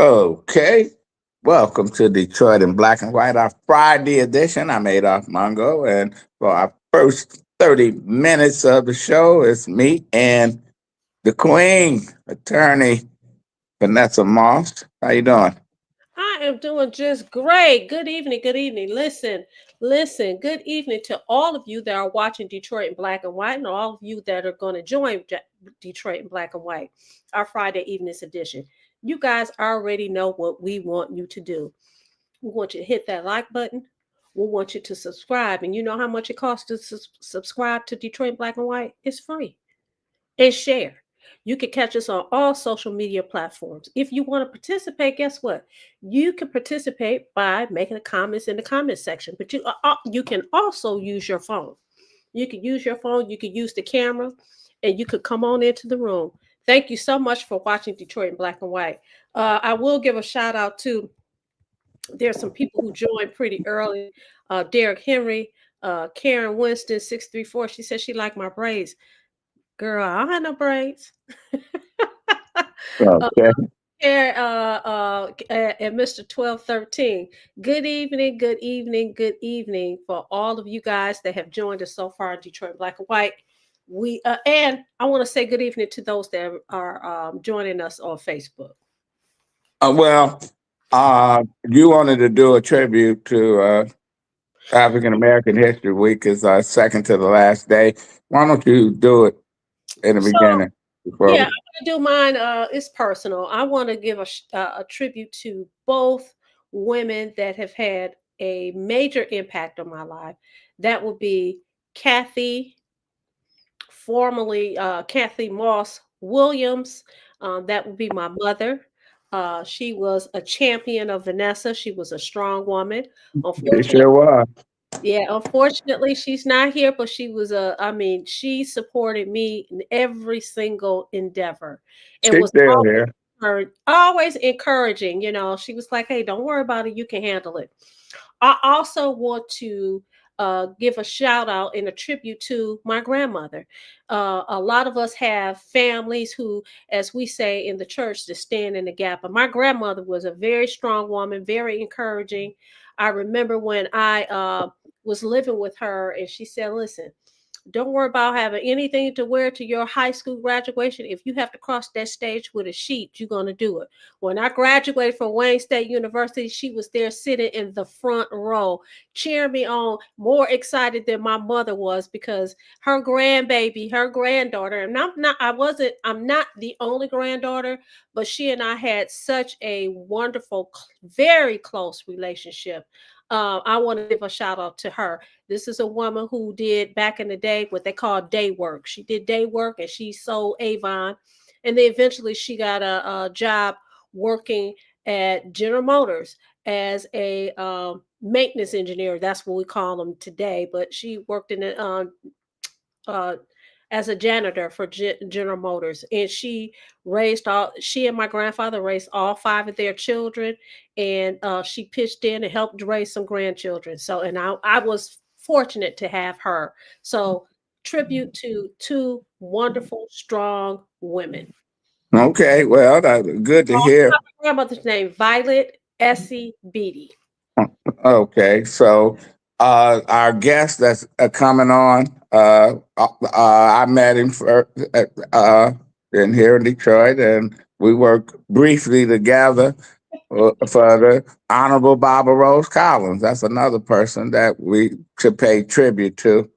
Okay. Welcome to Detroit in Black and White, our Friday edition. I'm Adolph Mongo, and for our first 30 minutes of the show, it's me and the Queen, attorney Vanessa Moss. How you doing? I am doing just great. Good evening. Good evening. Listen. Good evening to all of you that are watching Detroit in Black and White, and all of you that are going to join Detroit in Black and White, our Friday evenings edition. You guys already know what we want you to do. We want you to hit that like button. We want you to subscribe, and you know how much it costs to subscribe to Detroit in Black and White? It's free and share. You can catch us on all social media platforms. If you want to participate, guess what? You can participate by making the comments in the comment section, but you can also use your phone. You can use your phone, you can use the camera, and you could come on into the room. Thank you so much for watching Detroit in Black and White. I will give a shout out to there's some people who joined pretty early. Derek Henry, Karen Winston, 634. She said she liked my braids. Girl, I don't have no braids. uh, Okay. and Mr. 1213. Good evening, good evening, good evening for all of you guys that have joined us so far in Detroit Black and White. We and I want to say good evening to those that are joining us on Facebook. Well, you wanted to do a tribute to African American History Week is second to the last day. Why don't you do it in the So beginning? yeah, I'm Before gonna do mine. It's personal. I want to give a tribute to both women that have had a major impact on my life. That would be Kathy, formerly Kathy Moss Williams. That would be my mother. She was a champion of Vanessa. She was a strong woman. They Unfortunately, sure was. yeah, unfortunately, she's not here, but she was I mean, she supported me in every single endeavor and She's was still here. always encouraging. She was like, hey, don't worry about it. You can handle it. I also want to give a shout out and a tribute to my grandmother. A lot of us have families who, as we say in the church, to stand in the gap. But my grandmother was a very strong woman, very encouraging. I remember when I was living with her, and she said, listen, don't worry about having anything to wear to your high school graduation. If you have to cross that stage with a sheet, you're going to do it. When I graduated from Wayne State University, she was there sitting in the front row, cheering me on, more excited than my mother was because her grandbaby, her granddaughter, and I'm not the only granddaughter, but she and I had such a wonderful, very close relationship. I want to give a shout out to her. This is a woman who did back in the day what they call day work. She did day work and she sold Avon. And then eventually she got a job working at General Motors as a maintenance engineer. That's what we call them today. But she worked in uh, as a janitor for General Motors, and she and my grandfather raised all five of their children, and she pitched in and helped raise some grandchildren. So, and I was fortunate to have her. So, tribute to two wonderful, strong women. Okay, well, that's good to hear. My grandmother's name Violet Essie Beatty. Okay, so our guest that's coming on, I met him uh, in here in Detroit, and we worked briefly together for the Honorable Barbara Rose Collins. That's another person that we should pay tribute to.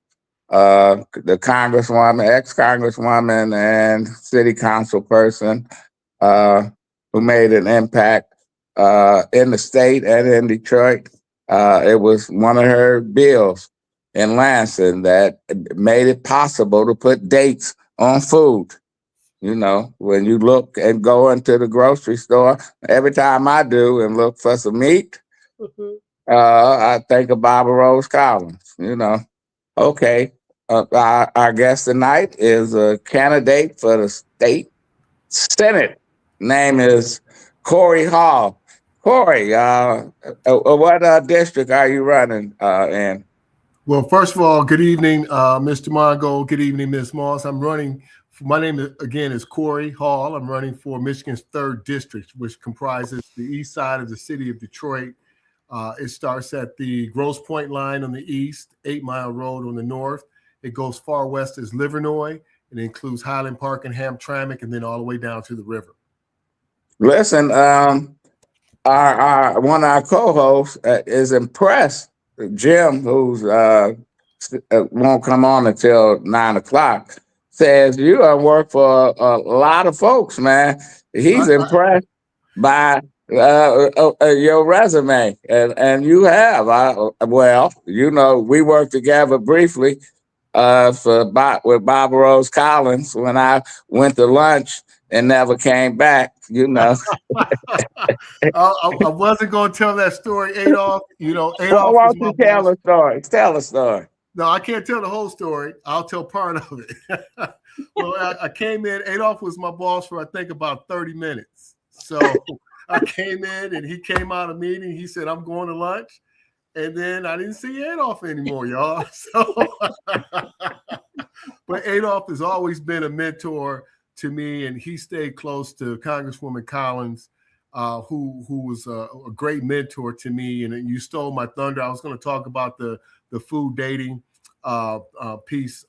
The Congresswoman, ex-Congresswoman, and City Council person uh, who made an impact in the state and in Detroit. It was one of her bills in Lansing that made it possible to put dates on food. You know, when you look and go into the grocery store, every time I do and look for some meat, Mhm. I think of Barbara Rose Collins. Okay. Our guest tonight is a candidate for the state Senate. Name is Korey Hall. Korey, what district are you running in? Well, first of all, good evening, Mr. Mongo. Good evening, Ms. Moss. I'm running. My name again is Korey Hall. I'm running for Michigan's 3rd district, which comprises the east side of the city of Detroit. It starts at the Grosse Pointe line on the east, 8 Mile Road on the north. It goes far west as Livernois. It includes Highland Park and Hamtramck, and then all the way down to the river. Listen, our one of our co-hosts is impressed. Jim, who's won't come on until 9 o'clock, says you work for a lot of folks, man. He's impressed by your resume, and you have. Well, we worked together briefly with Bob Rose Collins when I went to lunch and never came back. I wasn't going to tell that story, Adolph. Well, Adolph why was don't my you tell boss. a story? Tell a story. No, I can't tell the whole story. I'll tell part of it. Well, I came in. Adolph was my boss for, I think, about 30 minutes. So I came in and he came out of meeting. He said, I'm going to lunch. And then I didn't see Adolph anymore, y'all. So, but Adolph has always been a mentor to me, and he stayed close to Congresswoman Collins, who was a great mentor to me. And you stole my thunder. I was going to talk about the food dating piece,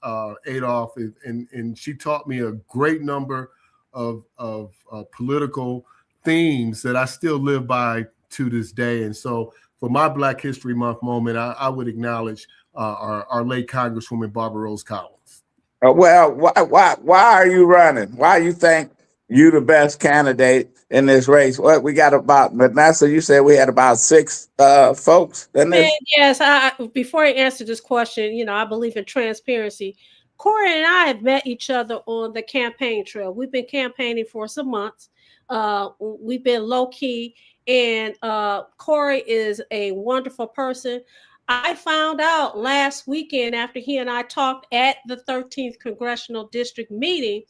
Adolph, and she taught me a great number of political themes that I still live by to this day. And so for my Black History Month moment, I would acknowledge our late Congresswoman Barbara Rose Collins. Well, why are you running? Why you think you the best candidate in this race? What we got about Vanessa? You said we had about 6 folks in this. Yes. Before I answer this question, I believe in transparency. Korey and I have met each other on the campaign trail. We've been campaigning for some months. We've been low key, and Korey is a wonderful person. I found out last weekend after he and I talked at the 13th Congressional District meeting.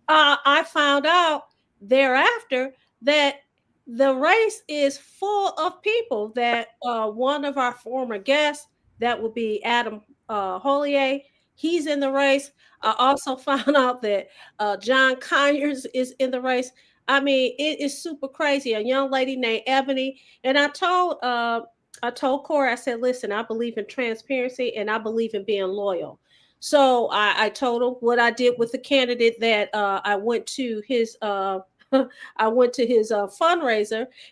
I found out thereafter that the race is full of people. That one of our former guests, that would be Adam Hollier, he's in the race. I also found out that John Conyers is in the race. I mean, it is super crazy. A young lady named Ebony, and I told Korey, I said, listen, I believe in transparency and I believe in being loyal. So I told him what I did with the candidate that I went to his fundraiser,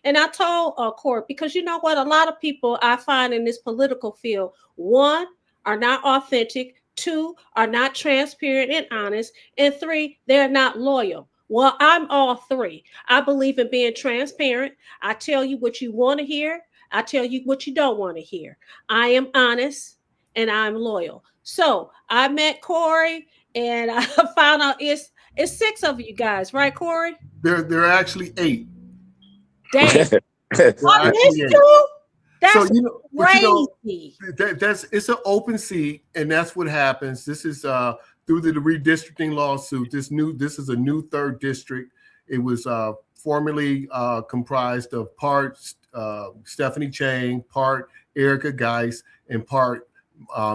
and I told Korey, because you know what, a lot of people I find in this political field, 1, are not authentic, 2, are not transparent and honest, and 3, they're not loyal. Well, I'm all 3. I believe in being transparent. I tell you what you want to hear. I tell you what you don't want to hear. I am honest and I'm loyal. So I met Korey, and I found out it's 6 of you guys, right, Korey? There are actually 8. Damn. I missed you. That's so, crazy. It's an open seat, and that's what happens. This is through the redistricting lawsuit. This is a new 3rd district. It was formerly comprised of part Stephanie Chang, part Erica Geis, and part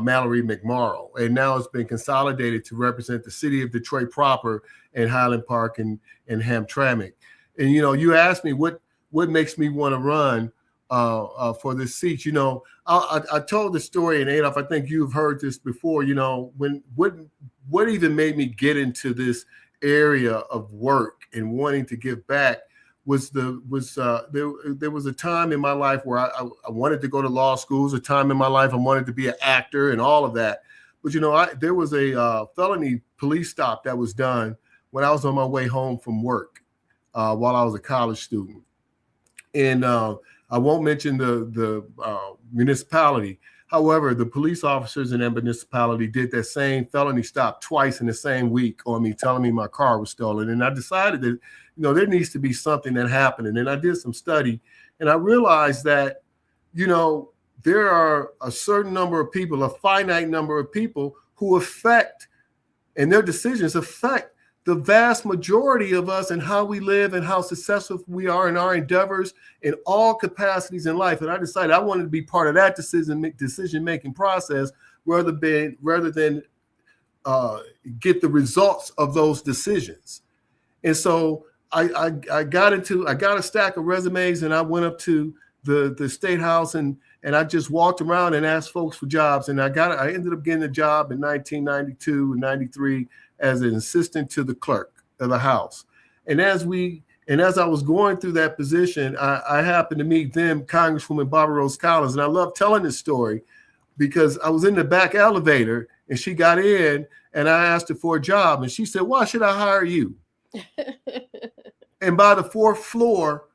Mallory McMorrow. And now it's been consolidated to represent the city of Detroit proper and Highland Park and Hamtramck. And, you asked me what makes me want to run for this seat. I told the story, and Adolph, I think you've heard this before, what even made me get into this area of work and wanting to give back was there was a time in my life where I wanted to go to law schools, a time in my life I wanted to be an actor and all of that. But, there was a felony police stop that was done when I was on my way home from work while I was a college student. And I won't mention the municipality. However, the police officers in that municipality did that same felony stop twice in the same week on me, telling me my car was stolen. And I decided that, there needs to be something that happened. And then I did some study, and I realized that, there are a certain number of people, a finite number of people who affect, and their decisions affect the vast majority of us and how we live and how successful we are in our endeavors in all capacities in life. And I decided I wanted to be part of that decision-making process rather than get the results of those decisions. And so I got a stack of resumes, and I went up to the state house and I just walked around and asked folks for jobs. And I ended up getting a job in 1992 and 93 as an assistant to the clerk of the house. And as I was going through that position, I happened to meet then Congresswoman Barbara Rose Collins. And I love telling this story because I was in the back elevator and she got in and I asked her for a job. And she said, "Why should I hire you?" And by the fourth floor,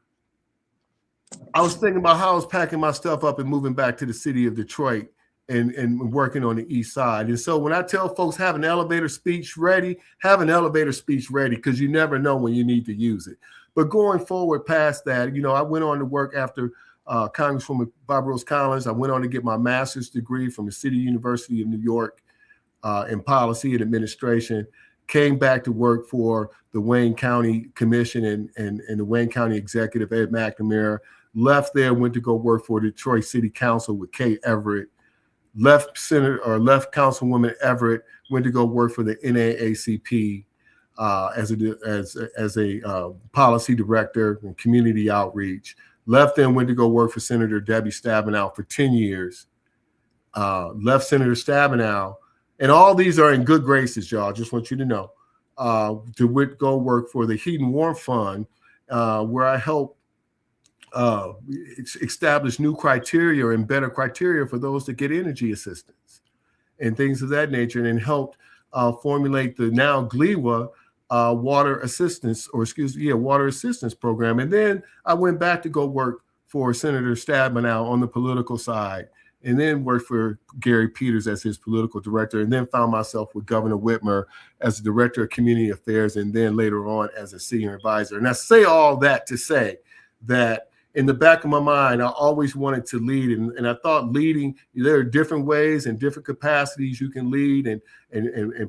I was thinking about how I was packing my stuff up and moving back to the city of Detroit and working on the east side. And so when I tell folks have an elevator speech ready, because you never know when you need to use it. But going forward past that, I went on to work after Congresswoman Barbara Rose Collins. I went on to get my master's degree from the City University of New York in policy and administration. Came back to work for the Wayne County Commission and the Wayne County Executive, Ed McNamara. Left there, went to go work for Detroit City Council with Kay Everett. Left Councilwoman Everett, went to go work for the NAACP as a policy director and community outreach. Left then, went to go work for Senator Debbie Stabenow for 10 years. Left Senator Stabenow. And all these are in good graces, y'all. Just want you to know. To go work for the Heat and Warmth Fund, where I help establish new criteria and better criteria for those that get energy assistance and things of that nature, and helped formulate the now GLEWA water assistance program. And then I went back to go work for Senator Stabenow on the political side, and then worked for Gary Peters as his political director, and then found myself with Governor Whitmer as the director of community affairs, and then later on as a senior advisor. And I say all that to say that in the back of my mind, I always wanted to lead, and I thought leading, there are different ways and different capacities you can lead and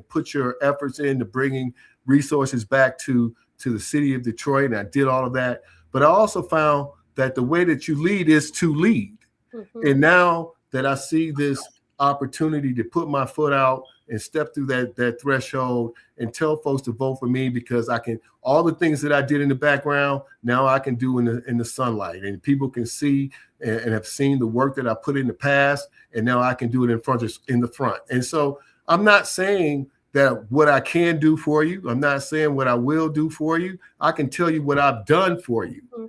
put your efforts into bringing resources back to the city of Detroit, and I did all of that. But I also found that the way that you lead is to lead. Mm-hmm. And now that I see this opportunity to put my foot out and step through that threshold and tell folks to vote for me, because I can, all the things that I did in the background, now I can do in the sunlight, and people can see and have seen the work that I put in the past, and now I can do it in the front. And so I'm not saying that what I can do for you, I'm not saying what I will do for you. I can tell you what I've done for you. Mm-hmm.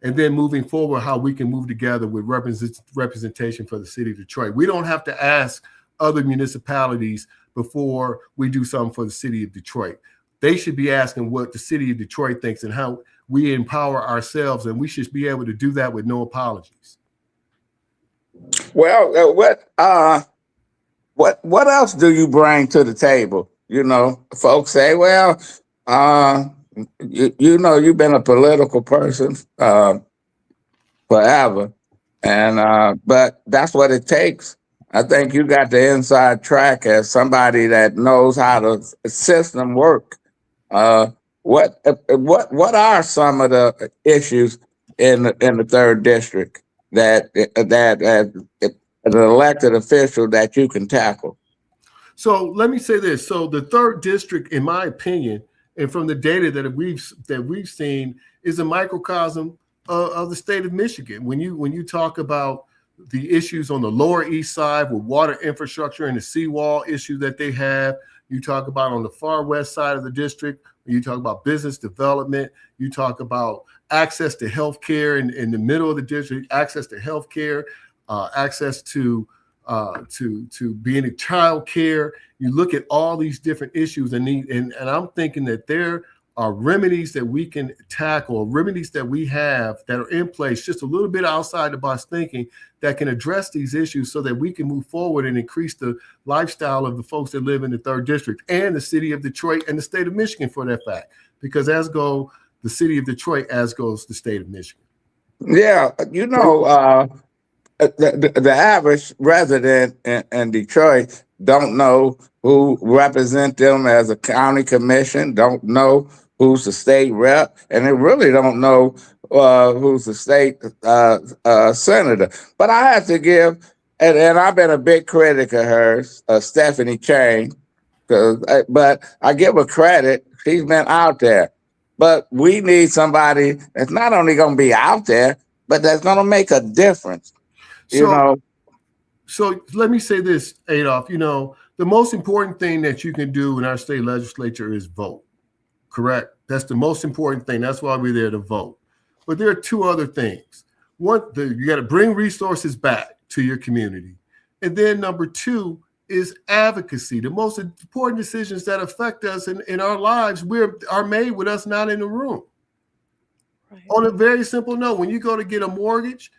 And then moving forward, how we can move together with representation for the city of Detroit. We don't have to ask other municipalities before we do something for the city of Detroit. They should be asking what the city of Detroit thinks and how we empower ourselves, and we should be able to do that with no apologies. Well, what else do you bring to the table? Folks say, well, you've been a political person forever, and but that's what it takes. I think you got the inside track as somebody that knows how the system work. What are some of the issues in the third district that an elected official that you can tackle? So let me say this. So the third district, in my opinion, and from the data that we've seen, is a microcosm of the state of Michigan. When you talk about the issues on the Lower East Side with water infrastructure and the seawall issue that they have, you talk about on the far west side of the district, you talk about business development, you talk about access to health care in the middle of the district, access to health care, access to being in child care. You look at all these different issues and I'm thinking that there are remedies that we can tackle, remedies that we have that are in place, just a little bit outside the box thinking, that can address these issues so that we can move forward and increase the lifestyle of the folks that live in the third district and the city of Detroit and the state of Michigan, for that fact, because as go the city of Detroit, as goes the state of Michigan. Yeah, the average resident in Detroit don't know who represent them as a county commission, don't know who's the state rep, and they really don't know who's the state senator. But I have to give and I've been a big critic of hers, Stephanie Kane, but I give her credit. She's been out there. But we need somebody that's not only going to be out there, but that's going to make a difference. So let me say this, Adolph. The most important thing that you can do in our state legislature is vote. Correct? That's the most important thing. That's why we're there to vote. But there are two other things. One, you got to bring resources back to your community. And then number two is advocacy. The most important decisions that affect us in our lives are made with us not in the room. Right. On a very simple note, when you go to get a mortgage,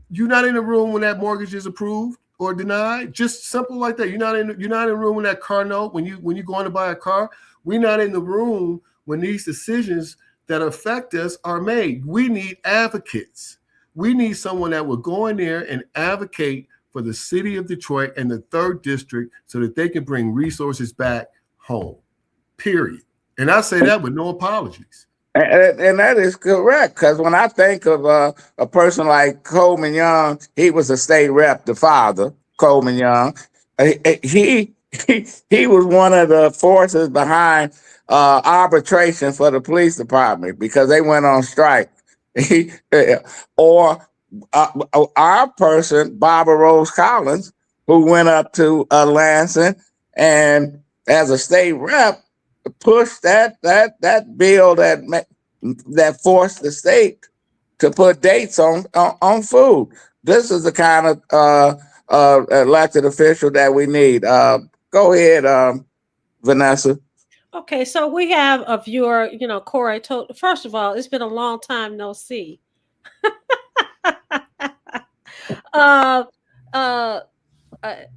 you're not in the room when that mortgage is approved or denied. Just simple like that. You're not in the room when that car note, when you going to buy a car. We're not in the room when these decisions that affect us are made. We need advocates. We need someone that will go in there and advocate for the city of Detroit and the 3rd District so that they can bring resources back home, period. And I say that with no apologies. And that is correct, because when I think of a person like Coleman Young, he was a state rep, the father, Coleman Young. He was one of the forces behind arbitration for the police department because they went on strike. Or our person, Barbara Rose Collins, who went up to Lansing and as a state rep pushed that bill that forced the state to put dates on food. This is the kind of elected official that we need. Go ahead, Vanessa. Okay, so we have a viewer, Korey told, first of all, it's been a long time no see.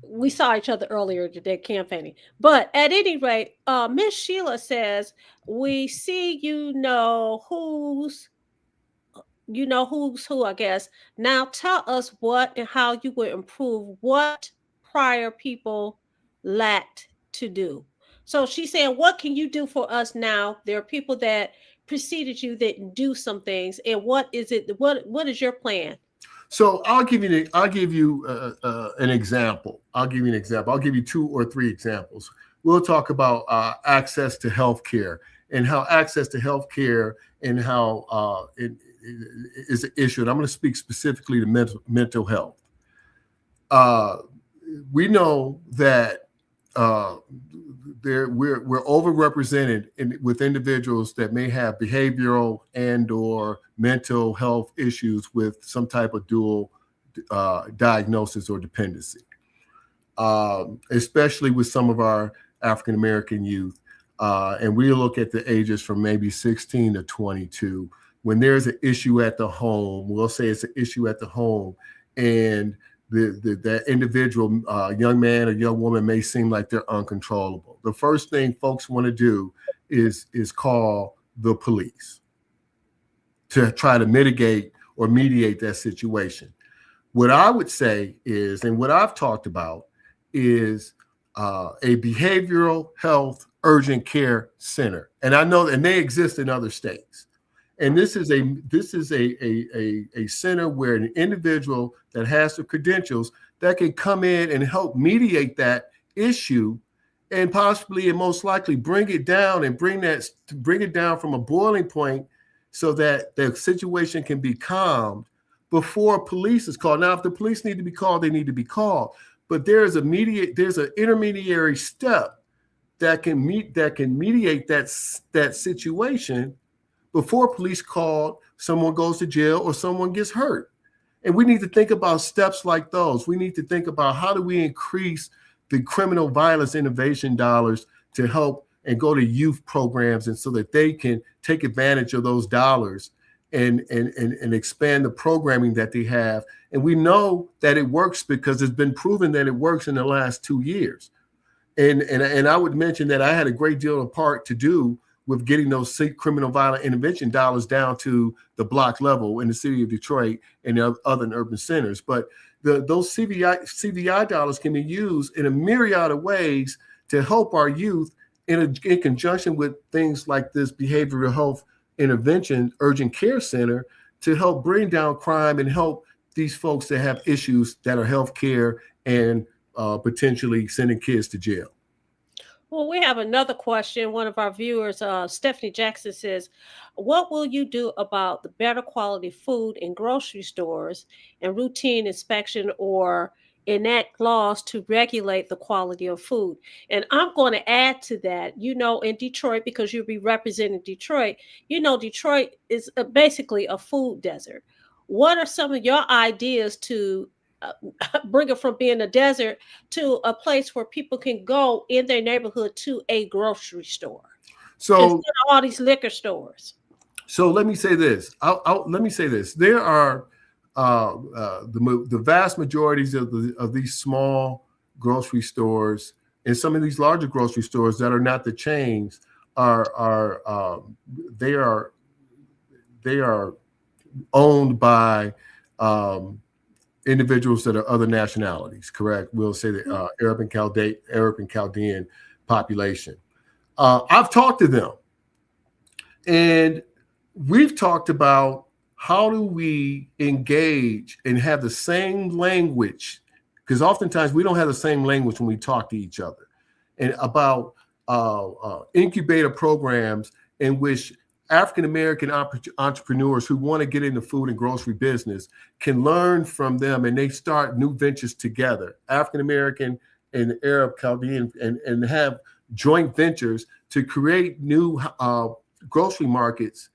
We saw each other earlier today campaigning, but at any rate, Miss Sheila says, we see who's who, I guess. Now tell us what and how you would improve what prior people lacked to do. So she's saying, what can you do for us now? There are people that preceded you that do some things, and what is it? What is your plan? So I'll give you an example. I'll give you 2 or 3 examples. We'll talk about access to healthcare and how access to healthcare and how it is an issue. And I'm going to speak specifically to mental health. We know that we're overrepresented with individuals that may have behavioral and or mental health issues with some type of dual diagnosis or dependency, especially with some of our African American youth. And we look at the ages from maybe 16 to 22. When there's an issue at the home, we'll say it's an issue at the home, and that individual young man or young woman may seem like they're uncontrollable. The first thing folks want to do is call the police to try to mitigate or mediate that situation. What I would say is, and what I've talked about is a behavioral health urgent care center. And I know, and they exist in other states. And this is a center where an individual that has the credentials that can come in and help mediate that issue and possibly and most likely bring it down and bring it down from a boiling point so that the situation can be calmed before police is called. Now, if the police need to be called, they need to be called. But there's an intermediary step that can mediate that situation before police called, someone goes to jail or someone gets hurt. And we need to think about steps like those. We need to think about how do we increase the criminal violence innovation dollars to help and go to youth programs, and so that they can take advantage of those dollars and expand the programming that they have. And we know that it works because it's been proven that it works in the last 2 years. And I would mention that I had a great deal of part to do with getting those criminal violent intervention dollars down to the block level in the city of Detroit and the other urban centers. But those CVI dollars can be used in a myriad of ways to help our youth in conjunction with things like this behavioral health intervention urgent care center to help bring down crime and help these folks that have issues that are healthcare and potentially sending kids to jail. Well, we have another question. One of our viewers, Stephanie Jackson, says, "What will you do about the better quality food in grocery stores and routine inspection or enact laws to regulate the quality of food?" And I'm going to add to that, in Detroit, because you'll be representing Detroit, Detroit is basically a food desert. What are some of your ideas to uh, bring it from being a desert to a place where people can go in their neighborhood to a grocery store instead So, of all these liquor stores? so let me say this. Let me say this. There are the vast majorities of these small grocery stores and some of these larger grocery stores that are not the chains they are owned by individuals that are other nationalities. Correct? We'll say the Arab and Chaldean population. I've talked to them, and we've talked about how do we engage and have the same language, because oftentimes we don't have the same language when we talk to each other, and about incubator programs in which African-American entrepreneurs who want to get into food and grocery business can learn from them, and they start new ventures together, African-American and Arab Chaldean, and have joint ventures to create new grocery markets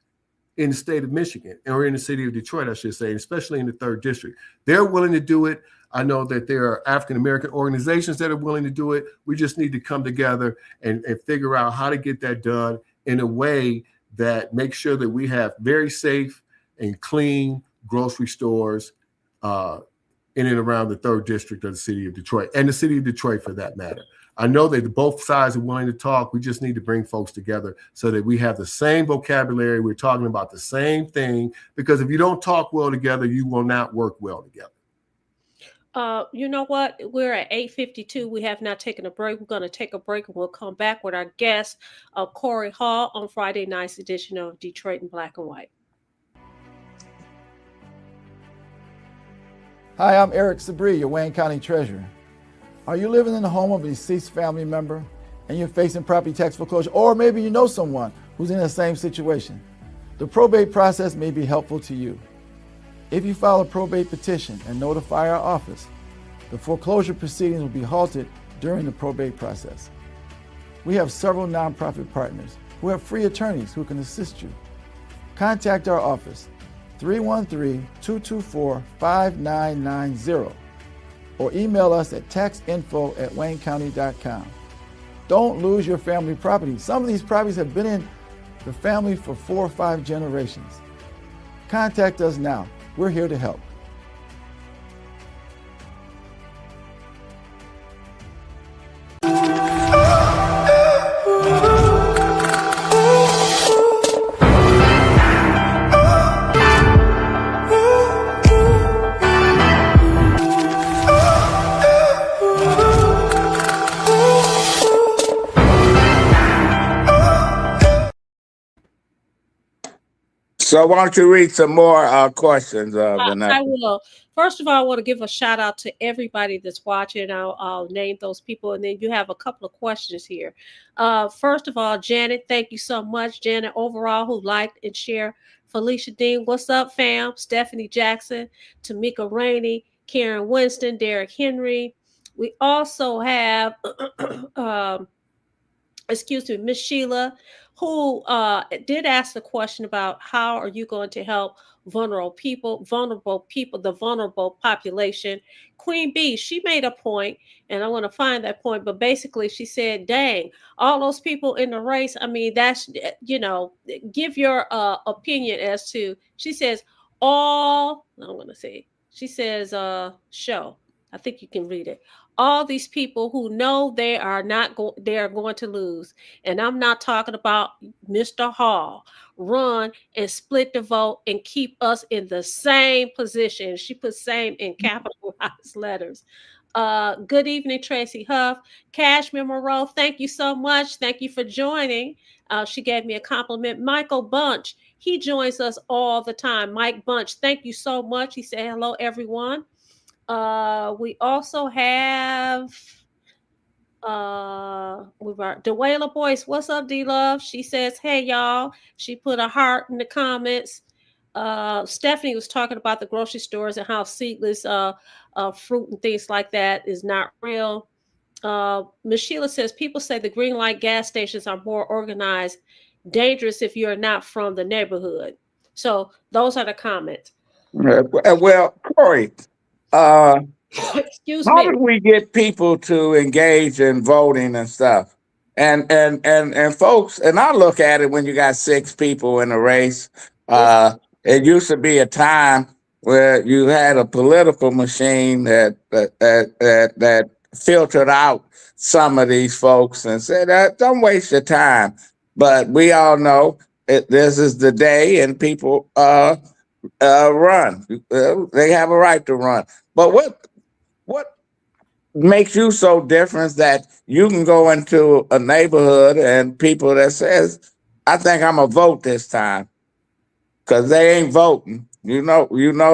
in the state of Michigan, or in the city of Detroit, I should say, especially in the 3rd District. They're willing to do it. I know that there are African-American organizations that are willing to do it. We just need to come together and figure out how to get that done in a way that makes sure that we have very safe and clean grocery stores in and around the 3rd District of the city of Detroit, and the city of Detroit for that matter. I know that both sides are willing to talk. We just need to bring folks together so that we have the same vocabulary. We're talking about the same thing, because if you don't talk well together, you will not work well together. You know what? We're at 8:52. We have not taken a break. We're going to take a break, and we'll come back with our guest, Korey Hall, on Friday night's edition of Detroit in Black and White. Hi, I'm Eric Sabri, your Wayne County Treasurer. Are you living in the home of a deceased family member and you're facing property tax foreclosure, or maybe you know someone who's in the same situation? The probate process may be helpful to you. If you file a probate petition and notify our office, the foreclosure proceedings will be halted during the probate process. We have several nonprofit partners who have free attorneys who can assist you. Contact our office, 313-224-5990, or email us at taxinfo@waynecounty.com. Don't lose your family property. Some of these properties have been in the family for 4 or 5 generations. Contact us now. We're here to help. So why don't you read some more questions, Vanessa? I will. First of all, I want to give a shout out to everybody that's watching. I'll name those people, and then you have a couple of questions here. First of all, Janet, thank you so much. Janet Overall, who liked and shared. Felicia Dean, what's up, fam? Stephanie Jackson, Tamika Rainey, Karen Winston, Derek Henry. We also have, Miss Sheila, who did ask the question about how are you going to help vulnerable people, the vulnerable population. Queen Bee, she made a point, and I want to find that point, but basically she said, dang, all those people in the race, I mean, that's, give your opinion as to, she says, I'm going to say, she says, show. I think you can read it. All these people who know they are going to lose. And I'm not talking about Mr. Hall. Run and split the vote and keep us in the same position. She put same in capitalized letters. Good evening, Tracy Huff. Cashmere Moreau, thank you so much. Thank you for joining. She gave me a compliment. Michael Bunch, he joins us all the time. Mike Bunch, thank you so much. He said, hello, everyone. We also have with our Dewayla Boyce. What's up, D Love? She says, hey, y'all. She put a heart in the comments. Stephanie was talking about the grocery stores and how seedless fruit and things like that is not real. Ms. Sheila says people say the green light gas stations are more organized, dangerous if you're not from the neighborhood. So those are the comments. Well, Korey, uh, Excuse how me. did we get people to engage in voting and stuff? And folks, and I look at it when you got 6 people in a race. It used to be a time where you had a political machine that filtered out some of these folks and said, "Don't waste your time." But we all know this is the day, and people run. They have a right to run. But what makes you so different that you can go into a neighborhood and people that says, I think I'm gonna vote this time, because they ain't voting. You know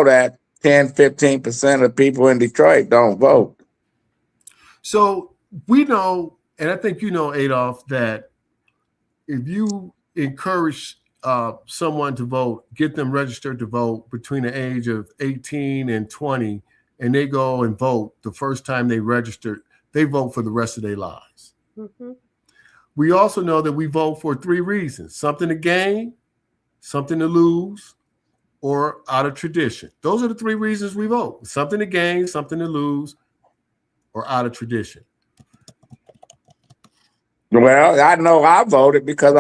that 10-15% of people in Detroit don't vote. So we know, and I think you know, Adolph, that if you encourage someone to vote, get them registered to vote between the age of 18 and 20, and they go and vote the first time they registered, they vote for the rest of their lives. Mm-hmm. We also know that we vote for 3 reasons: something to gain, something to lose, or out of tradition. Those are the 3 reasons we vote: something to gain, something to lose, or out of tradition. Well, I know I voted because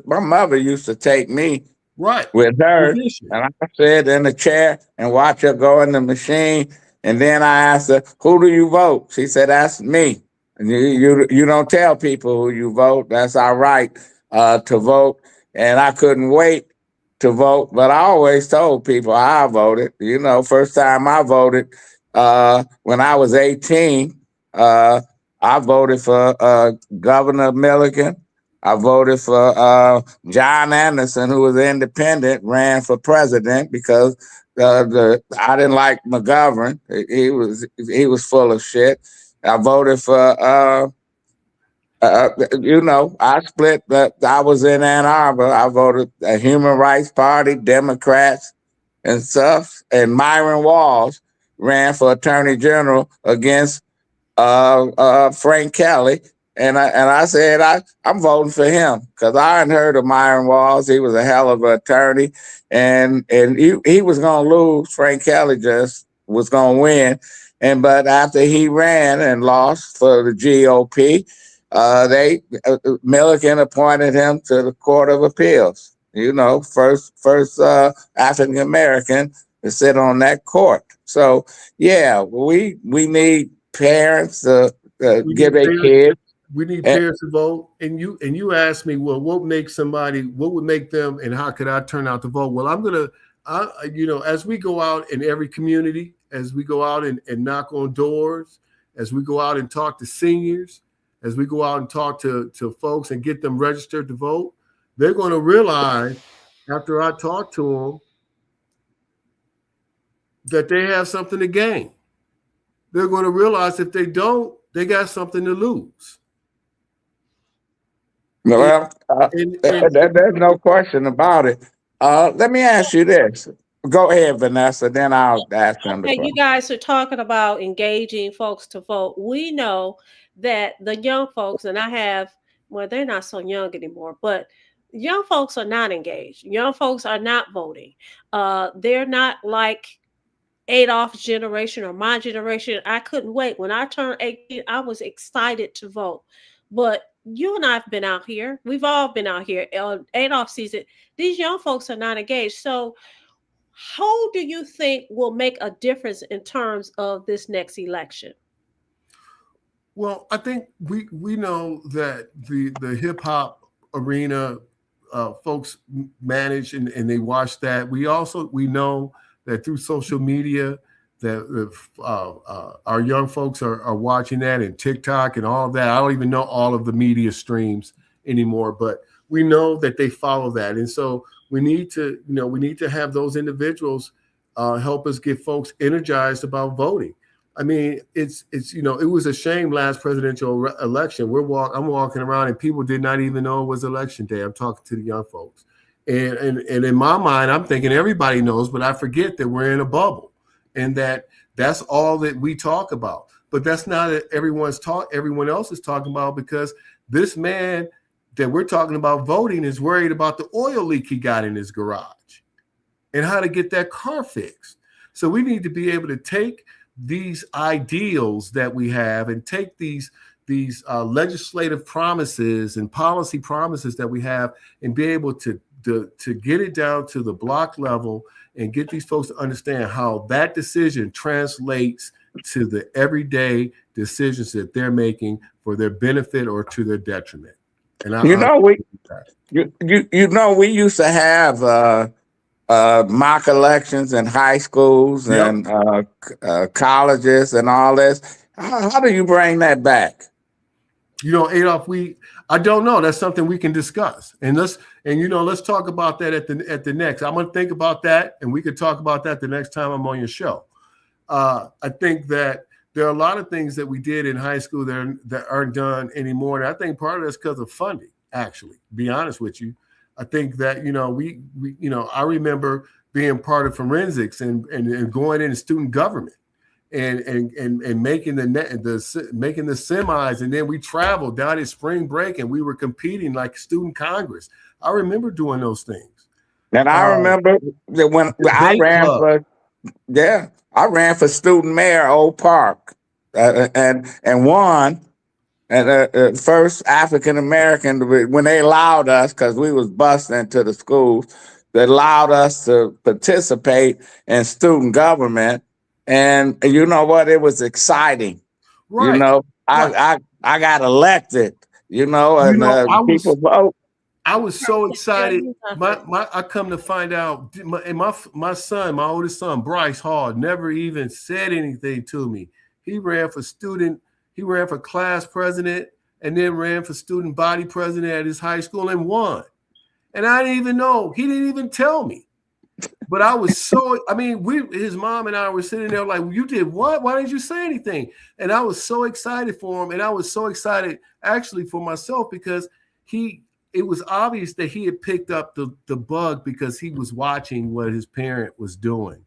my mother used to take me Right. with her, Tradition. and I sit in the chair and watch her go in the machine. And then I asked her, "Who do you vote?" She said, "That's me." And you don't tell people who you vote. That's our right to vote. And I couldn't wait to vote, but I always told people how I voted. First time I voted when I was 18. I voted for Governor Milliken. I voted for John Anderson, who was independent, ran for president because I didn't like McGovern. He was full of shit. I voted for I split. I was in Ann Arbor. I voted the Human Rights Party, Democrats, and stuff. And Myron Walls ran for Attorney General against Frank Kelly, and I said I'm voting for him because I hadn't heard of Myron Walls. He was a hell of an attorney, and he was gonna lose. Frank Kelly just was gonna win, but after he ran and lost for the GOP, Milliken appointed him to the Court of Appeals. First African American to sit on that court. So yeah, we need parents give their kids. We need parents to vote. And you asked me, well, what would make them, and how could I turn out to vote? Well, I'm gonna, as we go out in every community, as we go out and knock on doors, as we go out and talk to seniors, as we go out and talk to folks and get them registered to vote, they're going to realize after I talk to them that they have something to gain. They're going to realize if they don't, they got something to lose. Well, there's no question about it. Let me ask you this. Go ahead, Vanessa, then I'll ask him the question. You guys are talking about engaging folks to vote. We know that the young folks, and they're not so young anymore, but young folks are not engaged. Young folks are not voting. They're not like Adolph's generation or my generation. I couldn't wait. When I turned 18, I was excited to vote. But you and I have been out here. We've all been out here. Adolph sees it. These young folks are not engaged. So how do you think will make a difference in terms of this next election? Well, I think we know that the hip hop arena folks manage and they watch that. We know that through social media, that our young folks are watching that, and TikTok and all of that. I don't even know all of the media streams anymore, but we know that they follow that. And so we need to have those individuals help us get folks energized about voting. I mean, it's it was a shame last presidential election. I'm walking around and people did not even know it was election day. I'm talking to the young folks. And in my mind, I'm thinking everybody knows, but I forget that we're in a bubble and that's all that we talk about. But that's not what everyone else is talking about, because this man that we're talking about voting is worried about the oil leak he got in his garage and how to get that car fixed. So we need to be able to take these ideals that we have and take these legislative promises and policy promises that we have and be able to get it down to the block level and get these folks to understand how that decision translates to the everyday decisions that they're making for their benefit or to their detriment. And we used to have mock elections in high schools and colleges and all this. How do you bring that back? Adolph, I don't know. That's something we can discuss. And let's talk about that at the next. I'm going to think about that, and we could talk about that the next time I'm on your show. I think that there are a lot of things that we did in high school that aren't done anymore. And I think part of that's because of funding, actually, to be honest with you. I think that, I remember being part of forensics and going into student government and making the semis. And then we traveled down at spring break and we were competing like student Congress. I remember doing those things. And I remember that when I ran for student mayor at Oak Park and won. And first African American, when they allowed us, because we was bused into the schools, they allowed us to participate in student government. And you know what? It was exciting. Right. I got elected. And people vote. I was so excited. I come to find out, my son, my oldest son, Bryce Hall, never even said anything to me. He ran for class president and then ran for student body president at his high school and won. And I didn't even know. He didn't even tell me. But I was his mom and I were sitting there like, you did what? Why didn't you say anything? And I was so excited for him. And I was so excited actually for myself, because it was obvious that he had picked up the bug because he was watching what his parent was doing.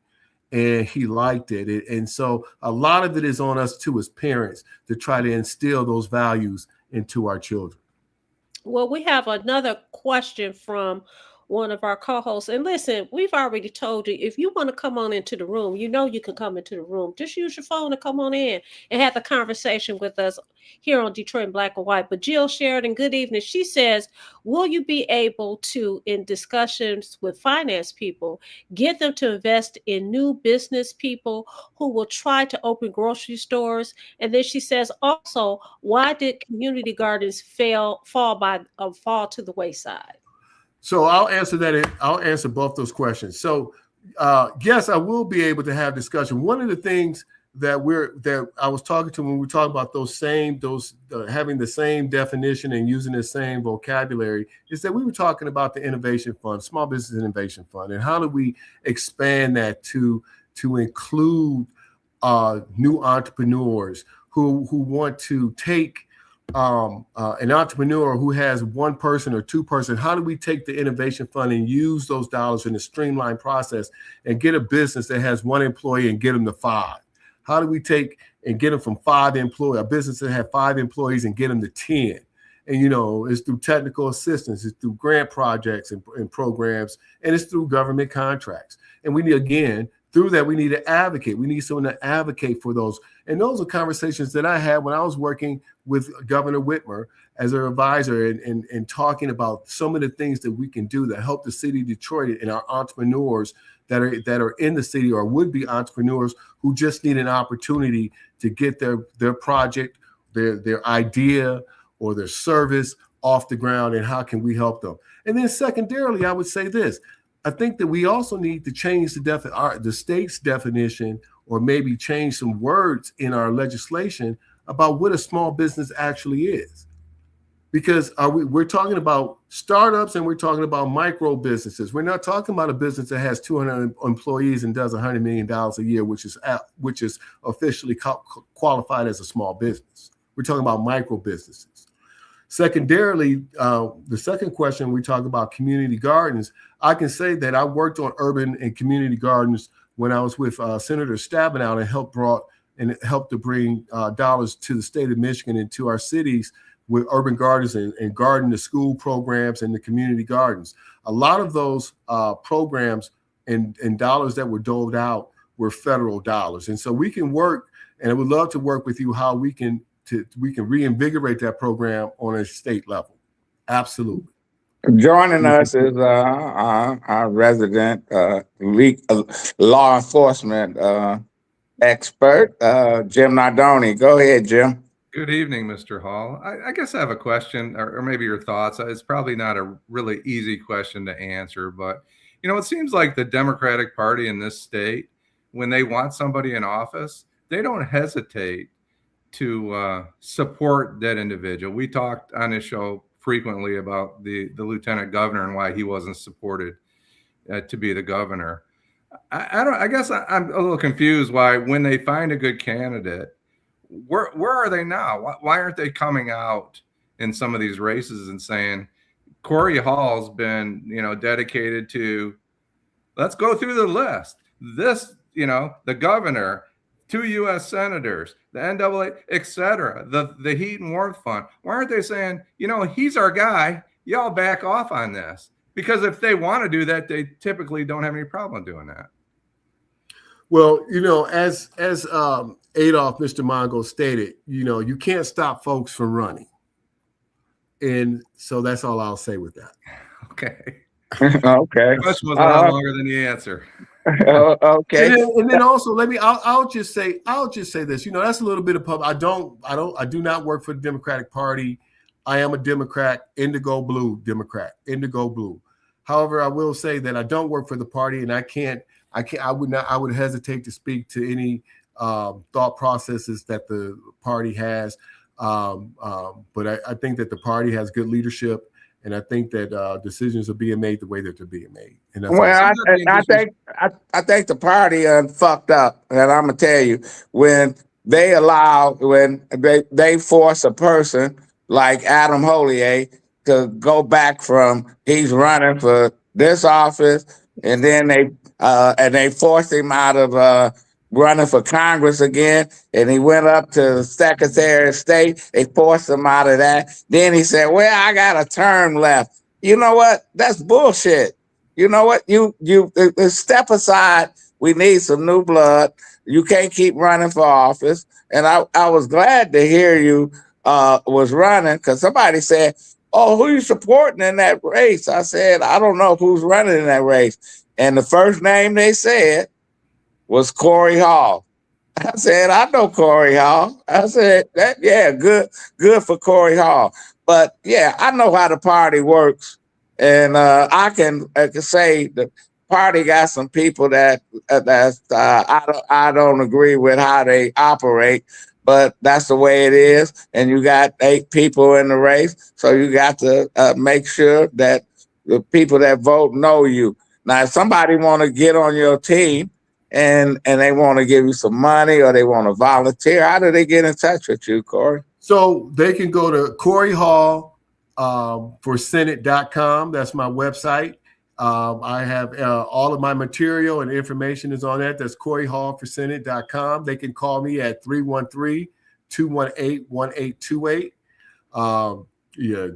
And he liked it. And so a lot of it is on us too as parents to try to instill those values into our children. Well, we have another question from one of our co-hosts. And listen, we've already told you, if you want to come on into the room, you can come into the room. Just use your phone to come on in and have the conversation with us here on Detroit in Black and White. But Jill Sheridan, good evening. She says, will you be able to, in discussions with finance people, get them to invest in new business people who will try to open grocery stores? And then she says, also, why did community gardens fall to the wayside? So I'll answer that. I'll answer both those questions. So yes, I will be able to have discussion. One of the things that I was talking to when we were talking about having the same definition and using the same vocabulary is that we were talking about the Innovation Fund, Small Business Innovation Fund, and how do we expand that to include new entrepreneurs who want to take an entrepreneur who has one person or two person. How do we take the Innovation Fund and use those dollars in a streamlined process and get a business that has one employee and get them to 5? How do we take and get them from 5 employees, a business that have 5 employees, and get them to 10? And, it's through technical assistance, it's through grant projects and programs, and it's through government contracts. And we need, again, through that, we need to advocate. We need someone to advocate for those. And those are conversations that I had when I was working with Governor Whitmer as an advisor and talking about some of the things that we can do that help the city of Detroit and our entrepreneurs that are in the city or would be entrepreneurs who just need an opportunity to get their project, their idea or their service off the ground, and how can we help them? And then secondarily, I would say this. I think that we also need to change the state's definition or maybe change some words in our legislation about what a small business actually is. Because we're talking about startups and we're talking about micro businesses. We're not talking about a business that has 200 employees and does $100 million a year, which is officially qualified as a small business. We're talking about micro businesses. Secondarily, the second question, we talk about community gardens. I can say that I worked on urban and community gardens when I was with Senator Stabenow and helped to bring dollars to the state of Michigan and to our cities with urban gardens and garden to school programs and the community gardens. A lot of those programs and dollars that were doled out were federal dollars. And so we can work, and I would love to work with you how we can reinvigorate that program on a state level. Absolutely. Joining us is our resident law enforcement expert, Jim Nardone. Go ahead, Jim. Good evening, Mr. Hall. I guess I have a question, or maybe your thoughts. It's probably not a really easy question to answer, but it seems like the Democratic Party in this state, when they want somebody in office, they don't hesitate to support that individual. We talked on this show frequently about the lieutenant governor and why he wasn't supported to be the governor. I guess I'm a little confused why, when they find a good candidate, where are they now? Why aren't they coming out in some of these races and saying, Korey Hall's been, dedicated to, let's go through the list. This, the governor, 2 U.S. senators, the NAA, et cetera, the heat and warmth fund. Why aren't they saying, he's our guy, y'all back off on this? Because if they want to do that, they typically don't have any problem doing that. Well, as Adolph, Mr. Mongo stated, you can't stop folks from running. And so that's all I'll say with that. Okay. Okay. The question was a lot longer than the answer. Okay. And then also I'll just say this. That's a little bit of I do not work for the Democratic Party. I am a Democrat, indigo blue Democrat, indigo blue. However, I will say that I don't work for the party, and I would hesitate to speak to any thought processes that the party has. But I think that the party has good leadership, and I think that decisions are being made the way that they're being made. And that's I think the party fucked up, and I'm gonna tell you, when they force a person like Adam Hollier to go back from he's running for this office, and then they forced him out of running for Congress again, and he went up to the Secretary of State. They forced him out of that. Then he said, well, I got a term left. You know what? That's bullshit. You know what? You step aside. We need some new blood. You can't keep running for office. And I was glad to hear you was running, because somebody said, oh, who you supporting in that race? I said, I don't know who's running in that race. And the first name they said was Korey Hall. I said, I know Korey Hall. I said, good for Korey Hall. But yeah, I know how the party works. And I can say the party got some people that I don't agree with how they operate, but that's the way it is. And you got 8 people in the race, so you got to make sure that the people that vote know you. Now, if somebody want to get on your team and they want to give you some money or they want to volunteer, how do they get in touch with you, Korey? So they can go to Korey Hall for Senate.com. That's my website. I have all of my material and information is on that. That's Korey Hall for Senate.com. They can call me at 313-218-1828.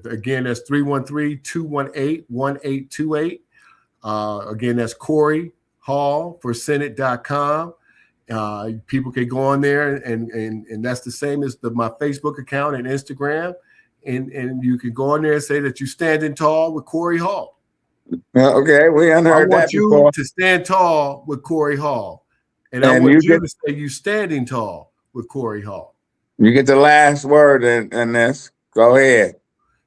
Again, that's 313-218-1828. Again, that's Korey Hall for Senate.com. People can go on there and that's the same as my Facebook account and Instagram. And you can go on there and say that you're standing tall with Korey Hall. Okay, we unheard that before. I want you to stand tall with Korey Hall. And I want you to say you standing tall with Korey Hall. You get the last word in this. Go ahead.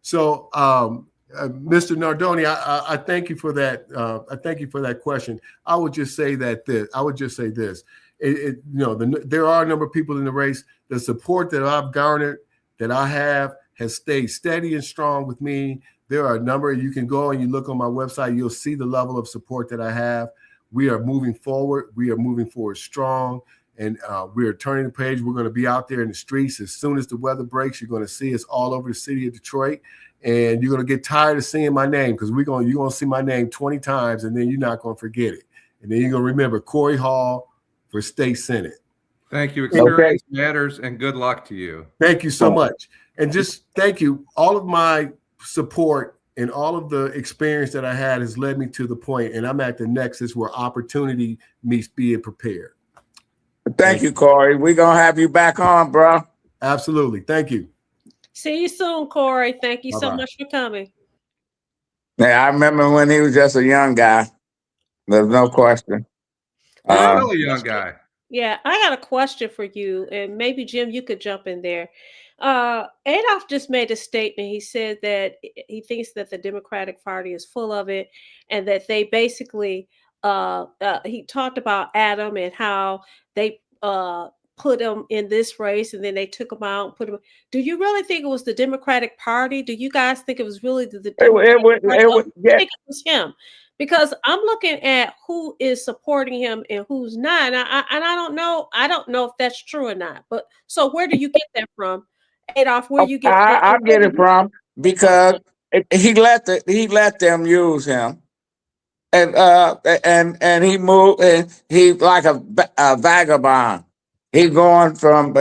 So, Mr. Nardone, I thank you for that. I thank you for that question. I would just say this. there are a number of people in the race. The support that I've garnered, that I have, has stayed steady and strong with me. There are a number. You can go and you look on my website. You'll see the level of support that I have. We are moving forward. We are moving forward strong. And we are turning the page. We're going to be out there in the streets. As soon as the weather breaks, you're going to see us all over the city of Detroit. And you're going to get tired of seeing my name, because you're going to see my name 20 times, and then you're not going to forget it. And then you're going to remember Korey Hall for state senate. Thank you. Experience matters, and good luck to you. Thank you so much. And just thank you. All of my support and all of the experience that I had has led me to the point, and I'm at the nexus where opportunity meets being prepared. Thank you, Korey. We're going to have you back on, bro. Absolutely. Thank you. See you soon, Korey. Thank you so Bye-bye. much for coming. Yeah, I remember when he was just a young guy. There's no question. Still a young guy. Yeah, I got a question for you, and maybe Jim, you could jump in there. Adolph just made a statement. He said that he thinks that the Democratic Party is full of it, and that they basically he talked about Adam and how they put him in this race, and then they took him out and put him. Do you really think it was the Democratic Party? Do you guys think it was really the Democratic Party? I think it was him. Because I'm looking at who is supporting him and who's not, and I don't know. I don't know if that's true or not. But so where do you get that from, Adolph? Where you get that? I get it from because he let them use him, and he moved, and he like a vagabond. He going from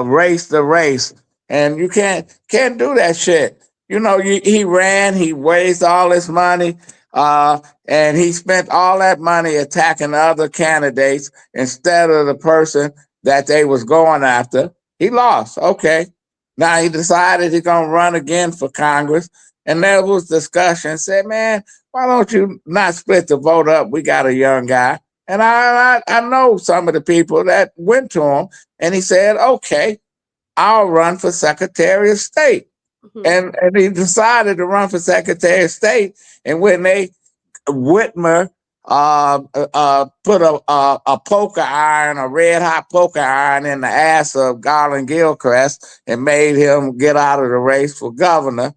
race to race, and you can't do that shit. You know, he ran, he wasted all his money, and he spent all that money attacking other candidates instead of the person that they was going after. He lost. Okay. Now he decided he's going to run again for Congress. And there was discussion, said, man, why don't you not split the vote up? We got a young guy. And I know some of the people that went to him, and he said, okay, I'll run for Secretary of State. And he decided to run for Secretary of State. And when Whitmer put a poker iron, a red hot poker iron in the ass of Garland Gilchrist and made him get out of the race for governor,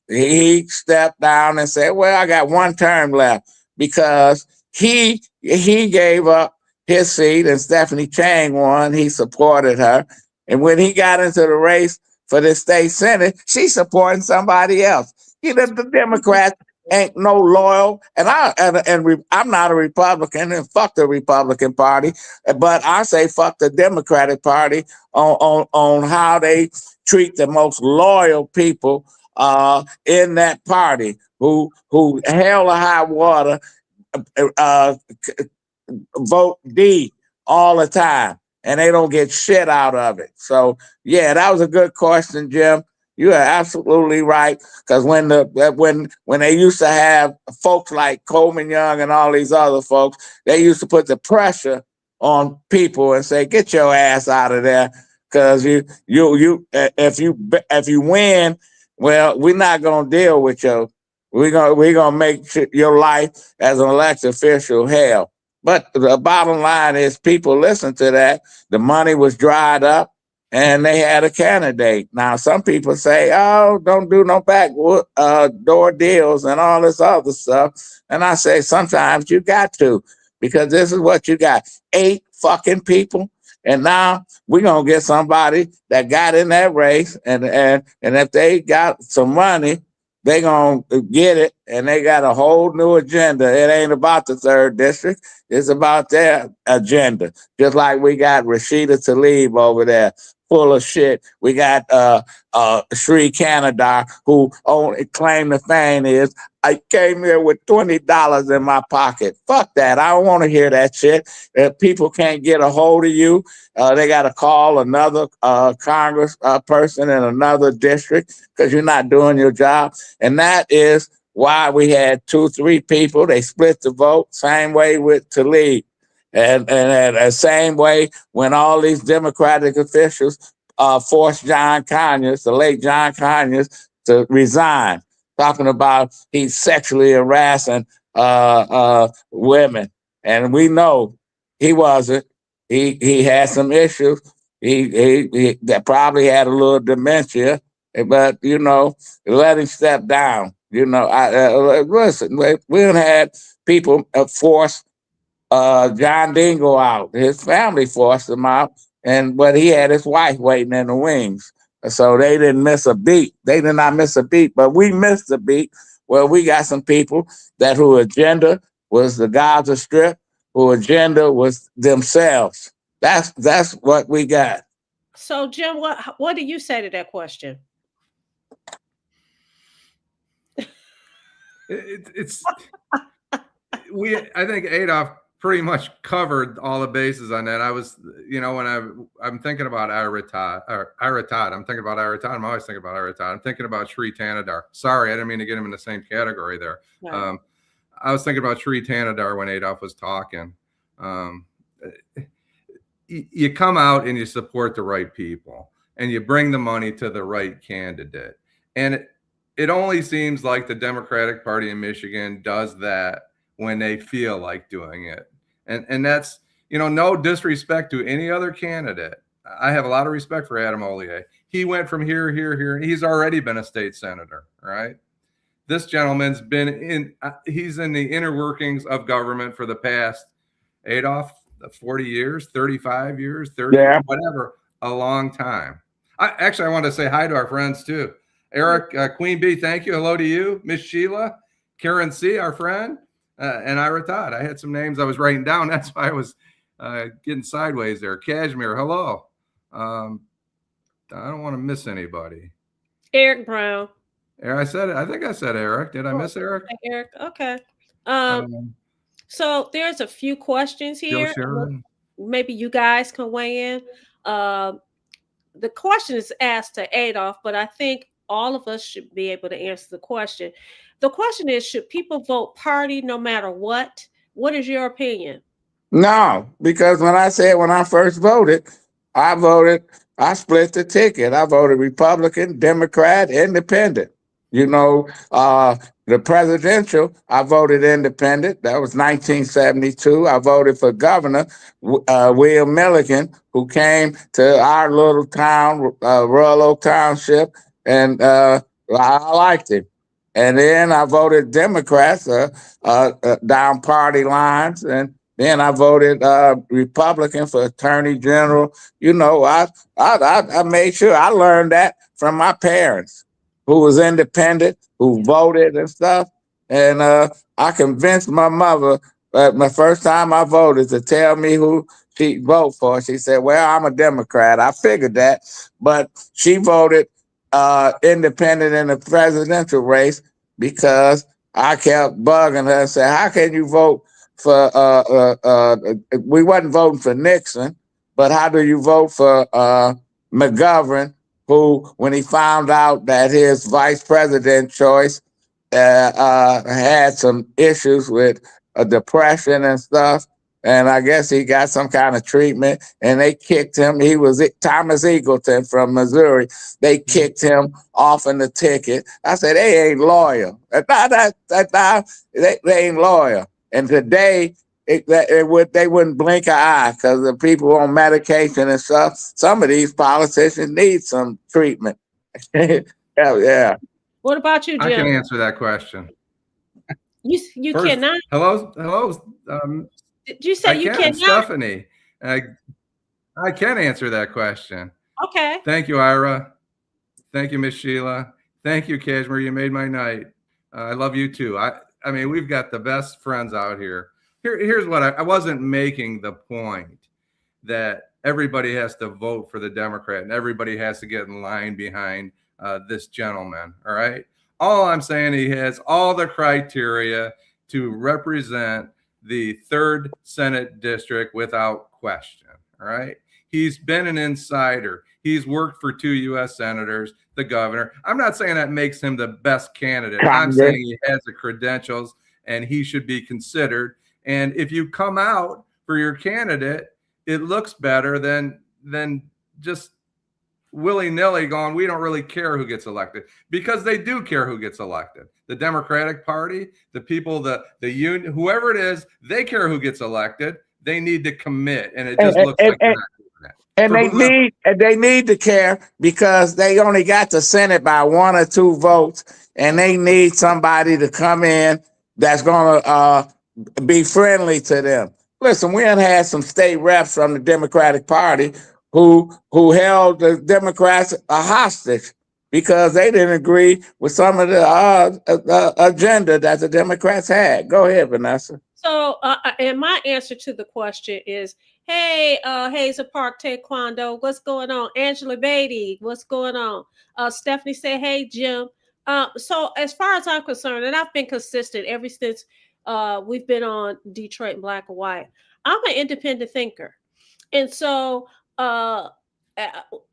he stepped down and said, well, I got one term left, because he gave up his seat and Stephanie Chang won. He supported her. And when he got into the race for the state senate, she's supporting somebody else. You know, the Democrats ain't no loyal, and I'm not a Republican, and fuck the Republican Party, but I say fuck the Democratic Party on how they treat the most loyal people in that party, who hell or high water vote D all the time. And they don't get shit out of it. So, yeah, that was a good question, Jim. You are absolutely right. Because when they used to have folks like Coleman Young and all these other folks, they used to put the pressure on people and say, "Get your ass out of there." Because if you win, well, we're not gonna deal with you. We're gonna make your life as an elected official hell. But the bottom line is, people listen to that. The money was dried up, and they had a candidate. Now, some people say, "Oh, don't do no back door deals and all this other stuff." And I say, sometimes you got to, because this is what you got: 8 fucking people, and now we're gonna get somebody that got in that race, and if they got some money, they gonna get it, and they got a whole new agenda. It ain't about the 3rd district. It's about their agenda. Just like we got Rashida Tlaib over there, full of shit. We got Sri Canada, who only claim to fame is, I came here with $20 in my pocket. Fuck that. I don't want to hear that shit. If people can't get a hold of you, they got to call another Congress person in another district, because you're not doing your job. And that is why we had 2-3 people. They split the vote. Same way with Tlaib. And the same way when all these Democratic officials forced John Conyers, the late John Conyers, to resign, talking about he's sexually harassing women. and we know he wasn't. He had some issues. He that probably had a little dementia, but let him step down. Listen, we done had people force John Dingle out. His family forced him out, but he had his wife waiting in the wings. So they didn't miss a beat. They did not miss a beat, but we missed a beat. Well, we got some people whose agenda was the Gaza Strip, whose agenda was themselves. That's what we got. So, Jim, what do you say to that question? It's I think Adolph pretty much covered all the bases on that. I was, when I'm thinking about Iratad, I'm thinking about Iratad. I'm always thinking about Iratad. I'm thinking about Sri Tanadar. Sorry, I didn't mean to get him in the same category there. Right. I was thinking about Sri Tanadar when Adolph was talking. You come out and you support the right people, and you bring the money to the right candidate. And it only seems like the Democratic Party in Michigan does that when they feel like doing it. And that's, no disrespect to any other candidate. I have a lot of respect for Adam Ollier. He went from here, and he's already been a state senator, right? This gentleman's he's in the inner workings of government for the past, Adolph, 40 years, 35 years, 30, yeah. Whatever, a long time. I want to say hi to our friends too. Eric, Queen Bee, thank you. Hello to you. Miss Sheila, Karen C., our friend, and Iratad. I had some names I was writing down. That's why I was getting sideways there. Kashmir, hello. I don't want to miss anybody. Eric Brown. I think I said Eric. Did I miss Eric? Eric, okay. So there's a few questions here. Maybe you guys can weigh in. The question is asked to Adolph, but I think all of us should be able to answer the question. The question is, should people vote party no matter what? What is your opinion? No, because when I first voted, I split the ticket. I voted Republican, Democrat, Independent. The presidential, I voted independent. That was 1972. I voted for Governor William Milligan, who came to our little town, Royal Oak Township, and I liked him. And then I voted Democrats down party lines, and then I voted Republican for Attorney General. I made sure I learned that from my parents, who was independent, who voted and stuff. And I convinced my mother my first time I voted to tell me who she'd vote for. She said, well, I'm a Democrat. I figured that. But she voted independent in the presidential race because I kept bugging her and said, how can you vote for, we wasn't voting for Nixon, but how do you vote for McGovern, who, when he found out that his vice president choice had some issues with depression and stuff, and I guess he got some kind of treatment, and they kicked him. He was Thomas Eagleton from Missouri. They kicked him off in the ticket. I said, they ain't loyal. They ain't loyal. And today, they wouldn't blink an eye because the people on medication and stuff. Some of these politicians need some treatment. Yeah. What about you, Jim? I can answer that question. You first, cannot. Hello. Did you say you cannot? Stephanie, I can answer that question. Okay. Thank you, Ira. Thank you, Miss Sheila. Thank you, Kashmir. You made my night. I love you too. I mean, we've got the best friends out here. Here's what I wasn't making the point that everybody has to vote for the Democrat and everybody has to get in line behind this gentleman. All right. All I'm saying, he has all the criteria to represent the 3rd Senate district without question. All right. He's been an insider. He's worked for 2 U.S. senators, the governor. I'm not saying that makes him the best candidate. I'm saying he has the credentials and he should be considered. And if you come out for your candidate, it looks better than just willy-nilly going, we don't really care who gets elected, because they do care who gets elected. The Democratic Party, the people, the union, whoever it is, they care who gets elected. They need to commit, and it just looks like they're not doing that. And they need to care because they only got the Senate by 1 or 2 votes, and they need somebody to come in that's going to be friendly to them. Listen, we had some state reps from the Democratic Party who held the Democrats hostage because they didn't agree with some of the agenda that the Democrats had. Go ahead, Vanessa. So, and my answer to the question is, hey, Hazel Park Taekwondo, what's going on? Angela Beatty, what's going on? Stephanie said, hey, Jim. So as far as I'm concerned, and I've been consistent ever since we've been on Detroit in Black and White, I'm an independent thinker. And so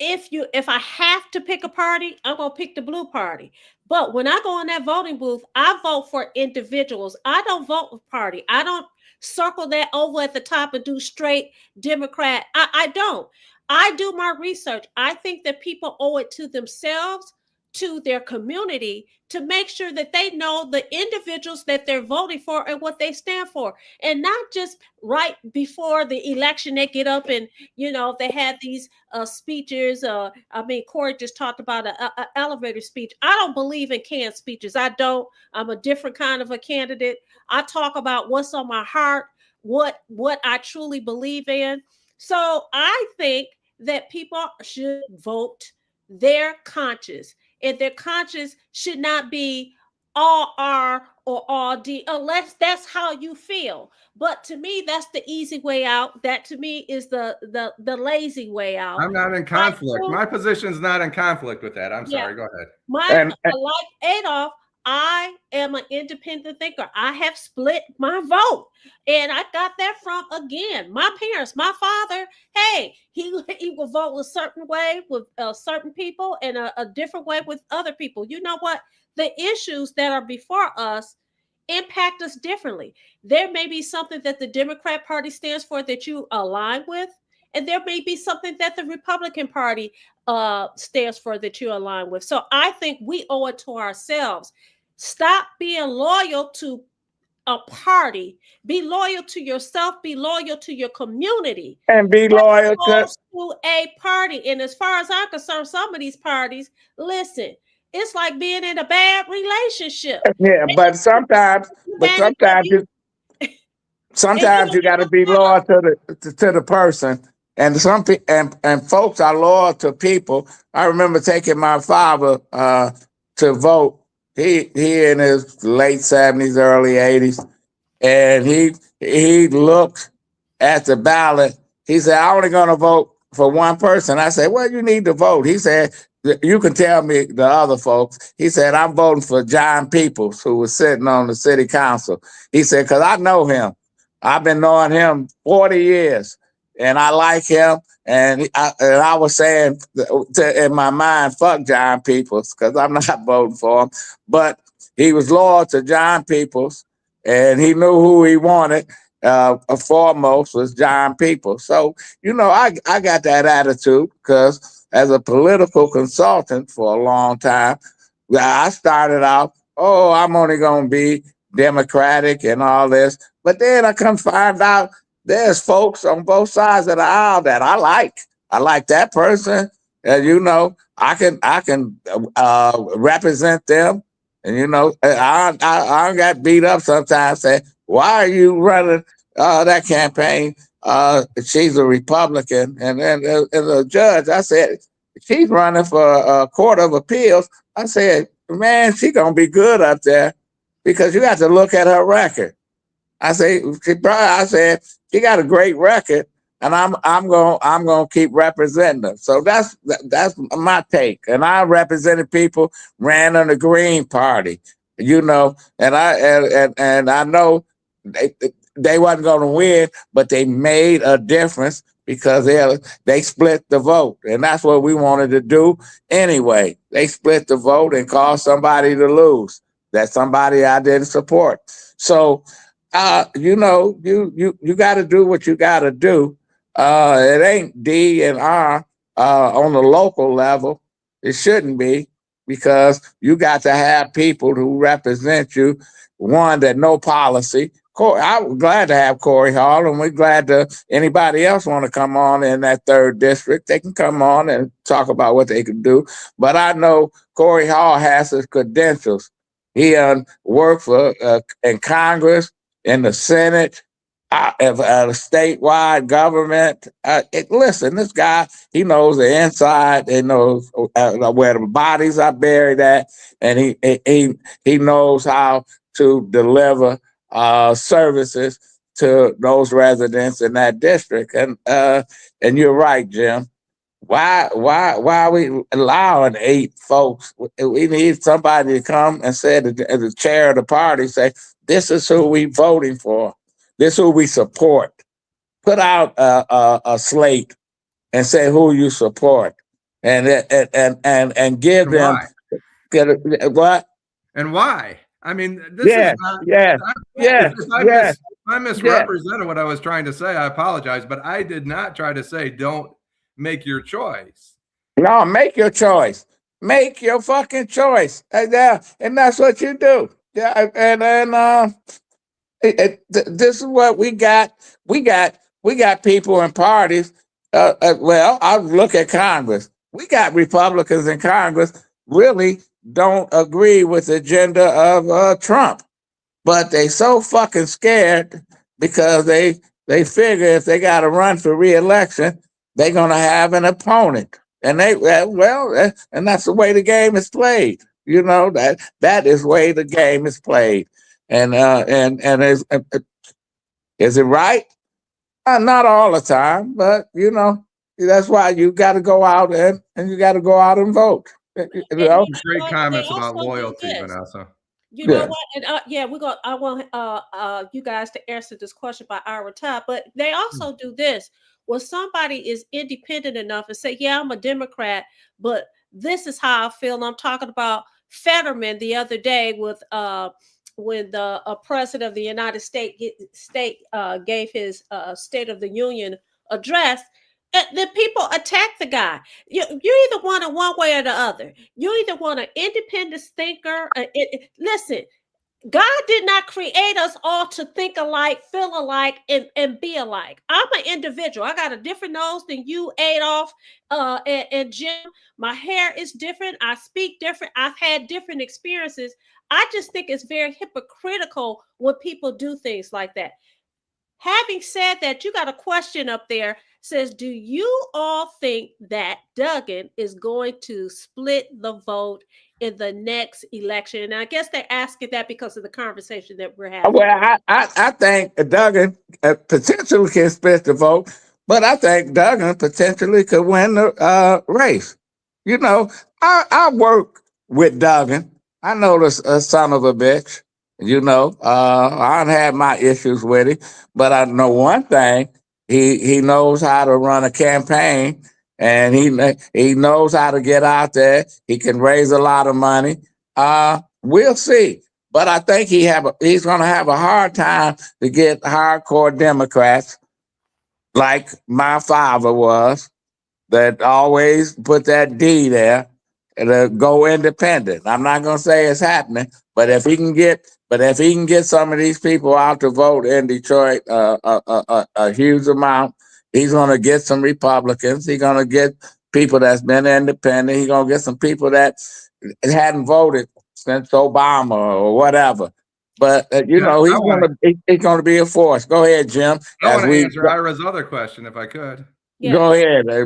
if I have to pick a party, I'm going to pick the blue party. But when I go in that voting booth, I vote for individuals. I don't vote for party. I don't circle that over at the top and do straight Democrat. I don't. I do my research. I think that people owe it to themselves, to their community, to make sure that they know the individuals that they're voting for and what they stand for. And not just right before the election, they get up and, they have these speeches. Korey just talked about an elevator speech. I don't believe in canned speeches. I don't. I'm a different kind of a candidate. I talk about what's on my heart, what I truly believe in. So I think that people should vote their conscience. And their conscience should not be all R or all D, unless that's how you feel. But to me, that's the easy way out. That to me is the lazy way out. I'm not in conflict. My position's not in conflict with that. I'm sorry. Go ahead. Like Adolph, I am an independent thinker. I have split my vote. And I got that from, again, my parents, my father. Hey, he will vote a certain way with certain people and a different way with other people. You know what? The issues that are before us impact us differently. There may be something that the Democrat Party stands for that you align with, and there may be something that the Republican Party stands for that you align with. So I think we owe it to ourselves. Stop being loyal to a party. Be loyal to yourself. Be loyal to your community. And be loyal to a party. And as far as I'm concerned, some of these parties, listen, it's like being in a bad relationship. Yeah, but sometimes you got to be loyal to the person. And and folks are loyal to people. I remember taking my father to vote. He in his late 70s, early 80s, and he looked at the ballot. He said, "I'm only going to vote for one person." I said, "Well, you need to vote." He said, "You can tell me the other folks." He said, "I'm voting for John Peoples, who was sitting on the city council." He said, "Because I know him. I've been knowing him 40 years, and I like him." And I was saying in my mind, fuck John Peoples, because I'm not voting for him. But he was loyal to John Peoples, and he knew who he wanted. Foremost was John Peoples. So, I got that attitude because as a political consultant for a long time, I started out, I'm only going to be Democratic and all this. But then I come find out there's folks on both sides of the aisle that I like. I like that person, and I can represent them. And I got beat up sometimes. Say, why are you running that campaign? She's a Republican, and then the judge, I said, she's running for a court of appeals. I said, man, she's gonna be good up there because you got to look at her record. I said she got a great record, and I'm gonna keep representing her. So that's my take. And I represented people, ran on the Green Party, and I know they wasn't gonna win, but they made a difference because they split the vote, and that's what we wanted to do anyway. They split the vote and caused somebody to lose. That's somebody I didn't support. So. You got to do what you got to do. It ain't D and R. on the local level, it shouldn't be, because you got to have people who represent you, one that know policy. I'm glad to have Korey Hall, and we're glad to anybody else want to come on in that third district. They can come on and talk about what they can do. But I know Korey Hall has his credentials. He worked for in Congress, in the Senate, statewide government. Listen, this guy, he knows the inside. He knows where the bodies are buried at, and he knows how to deliver services to those residents in that district. And you're right, Jim. Why are we allowing 8 folks? We need somebody to come and say, as the chair of the party, say, this is who we voting for. This is who we support. Put out a slate and say who you support, and give And them why? what? And why? I mean, this Yes, is not. yes, yes, yes. I misrepresented what I was trying to say. I apologize, but I did not try to say don't make your choice. No, make your choice. Make your fucking choice. And that's what you do. Yeah, and this is what we got. We got people in parties. Well, I'll look at Congress. We got Republicans in Congress really don't agree with the agenda of Trump, but they so fucking scared because they figure if they got to run for re-election, they're gonna have an opponent, and and that's the way the game is played. You know, that is the way the game is played. And is it right? Not all the time, but you know, that's why you got to go out and you got to go out and vote. You know? Great But comments they about also do loyalty, this. Vanessa. You know Yeah. what? And I want you guys to answer this question by our time. But they also do this. When somebody is independent enough and say, "Yeah, I'm a Democrat, but this is how I feel." And I'm talking about Fetterman the other day with when the president of the United States gave his State of the Union address. The people attack the guy. You either want it one way or the other. You either want an independent thinker. Listen, God did not create us all to think alike, feel alike, and be alike. I'm an individual. I got a different nose than you, Adolph, and Jim. My hair is different. I speak different. I've had different experiences. I just think it's very hypocritical when people do things like that. Having said that, you got a question up there. Says, do you all think that Duggan is going to split the vote in the next election? And I guess they're asking that because of the conversation that we're having. Well, I think Duggan potentially can split the vote, but I think Duggan potentially could win the race. You know, I work with Duggan. I know this son of a bitch. You know, I don't have my issues with him, but I know one thing: he knows how to run a campaign, and he knows how to get out there. He can raise a lot of money. We'll see. But I think he's going to have a hard time to get hardcore Democrats like my father was, that always put that D there and go independent. I'm not going to say it's happening, but if he can get some of these people out to vote in Detroit, a huge amount, he's going to get some Republicans. He's going to get people that's been independent. He's going to get some people that hadn't voted since Obama or whatever. But you know, he's going to be a force. Go ahead, Jim. I want to answer Ira's other question if I could. Yeah. Go ahead. Go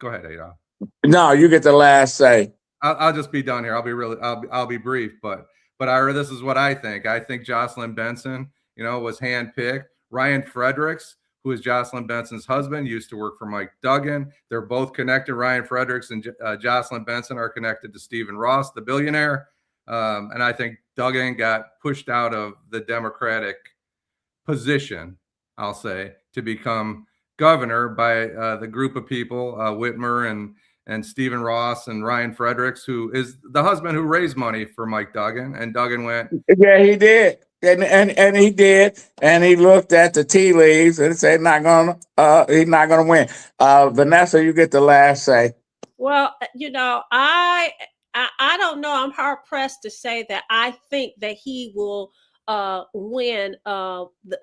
ahead, Adolph. No, you get the last say. I'll just be done here. I'll be brief, but Ira, this is what I think. I think Jocelyn Benson, was handpicked. Ryan Fredericks, who is Jocelyn Benson's husband, used to work for Mike Duggan. They're both connected. Ryan Fredericks and Jocelyn Benson are connected to Stephen Ross, the billionaire. And I think Duggan got pushed out of the Democratic position, I'll say, to become governor by the group of people, Whitmer and Stephen Ross and Ryan Fredericks, who is the husband who raised money for Mike Duggan. And Duggan went, yeah, he did. And he did, and he looked at the tea leaves and said he's not gonna win. Vanessa, you get the last say. Well, I don't know. I'm hard pressed to say that I think that he will win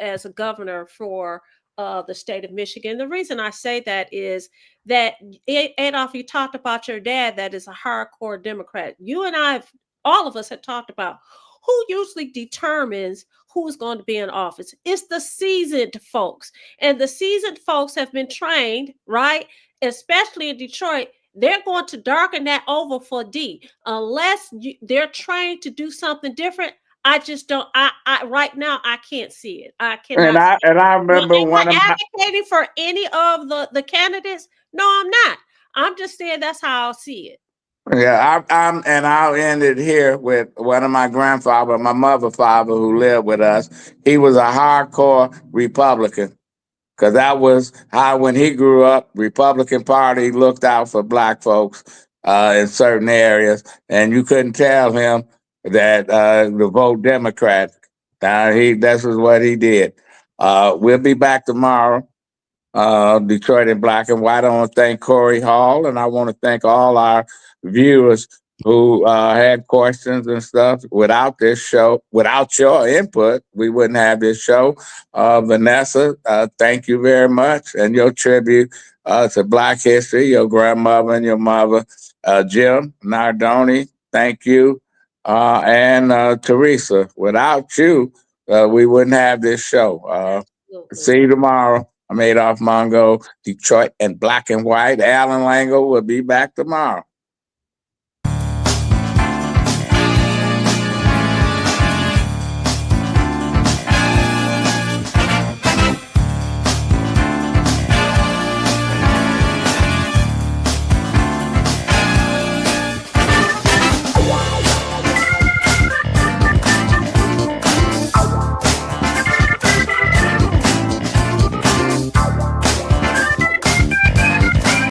as a governor for the state of Michigan. The reason I say that is that Adolph, you talked about your dad that is a hardcore Democrat. You and I, all of us, had talked about who usually determines who's going to be in office. It's the seasoned folks, and the seasoned folks have been trained, right? Especially in Detroit, they're going to darken that over for D unless they're trained to do something different. I just don't. I right now I can't see it. I cannot. And I Now, remember am one of I my advocating for any of the candidates? No, I'm not. I'm just saying that's how I see it. yeah, and I'll end it here with one of my grandfather, my mother father who lived with us. He was a hardcore Republican. Because that was how, when he grew up, Republican Party looked out for black folks in certain areas, and you couldn't tell him that to vote Democrat. This is what he did. We'll be back tomorrow. Detroit in Black and White. I want to thank Korey Hall, and I want to thank all our viewers who had questions and stuff. Without this show, without your input, we wouldn't have this show. Vanessa, thank you very much, and your tribute to Black history, your grandmother and your mother. Jim Nardone, thank you, and Teresa. Without you, we wouldn't have this show. See you tomorrow. I'm Adolph Mongo, Detroit and Black and White. Allan Lengel will be back tomorrow.